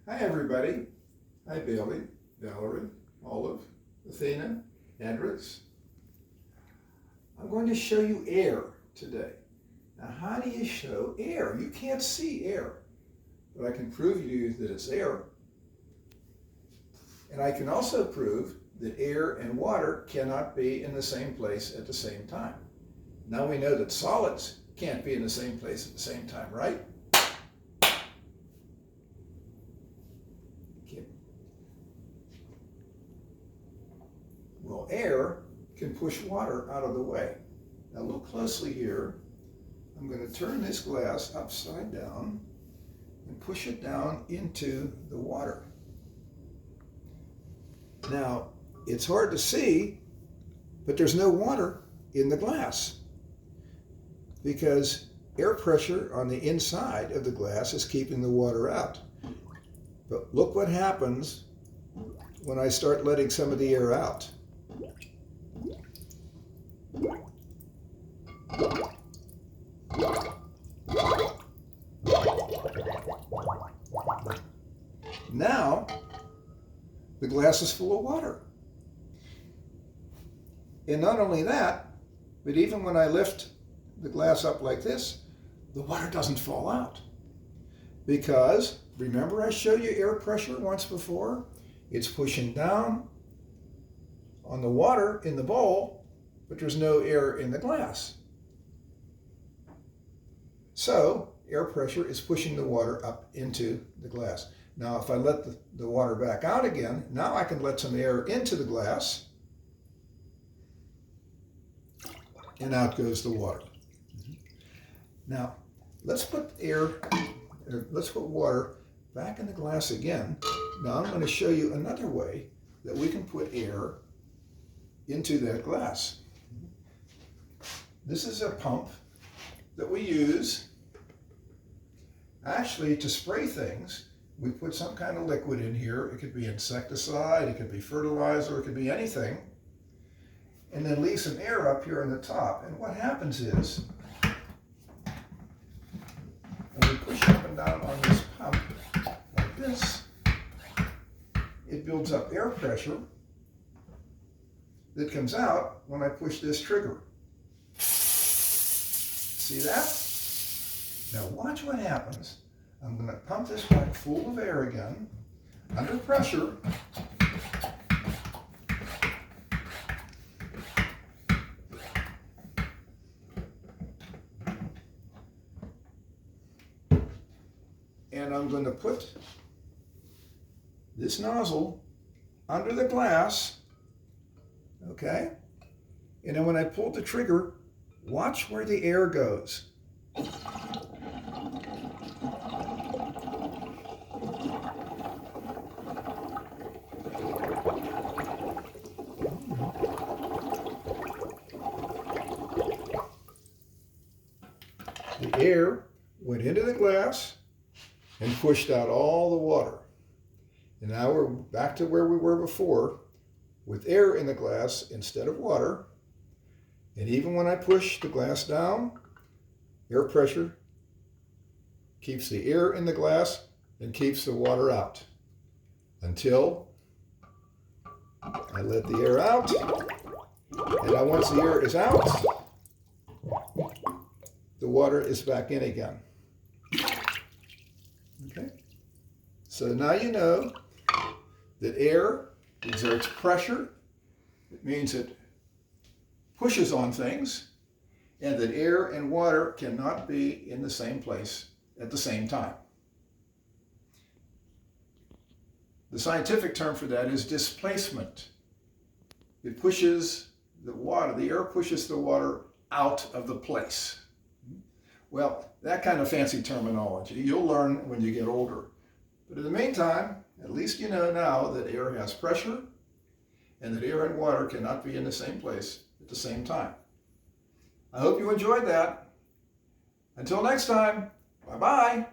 Hi everybody. Hi Bailey, Valerie, Olive, Athena, Hendricks. I'm going to show you air today. Now how do you show air? You can't see air, but I can prove to you that it's air. And I can also prove that air and water cannot be in the same place at the same time. Now we know that solids can't be in the same place at the same time, right? Well, air can push water out of the way. Now look closely here. I'm going to turn this glass upside down and push it down into the water. Now, it's hard to see, but there's no water in the glass because air pressure on the inside of the glass is keeping the water out. But look what happens when I start letting some of the air out. Now, the glass is full of water. And not only that, but even when I lift the glass up like this, the water doesn't fall out. Because, remember I showed you air pressure once before? It's pushing down on the water in the bowl, but there's no air in the glass. So, air pressure is pushing the water up into the glass. Now, if I let the water back out again, now I can let some air into the glass, and out goes the water. Now, let's put water back in the glass again. Now, I'm going to show you another way that we can put air into that glass. This is a pump that we use actually to spray things. We put some kind of liquid in here. It could be insecticide, it could be fertilizer, it could be anything. And then leave some air up here on the top. And what happens is, when we push up and down on this pump, like this, it builds up air pressure that comes out when I push this trigger. See that? Now watch what happens. I'm going to pump this back full of air again, under pressure. And I'm going to put this nozzle under the glass, okay? And then when I pull the trigger, watch where the air goes. The air went into the glass and pushed out all the water. And now we're back to where we were before, with air in the glass instead of water. And even when I push the glass down, air pressure keeps the air in the glass and keeps the water out until I let the air out. And now once the air is out, the water is back in again. Okay? So now you know that air exerts pressure. It means it pushes on things, and that air and water cannot be in the same place at the same time. The scientific term for that is displacement. It pushes the water, the air pushes the water out of the place. Well, that kind of fancy terminology you'll learn when you get older. But in the meantime, at least you know now that air has pressure and that air and water cannot be in the same place at the same time. I hope you enjoyed that. Until next time, bye-bye.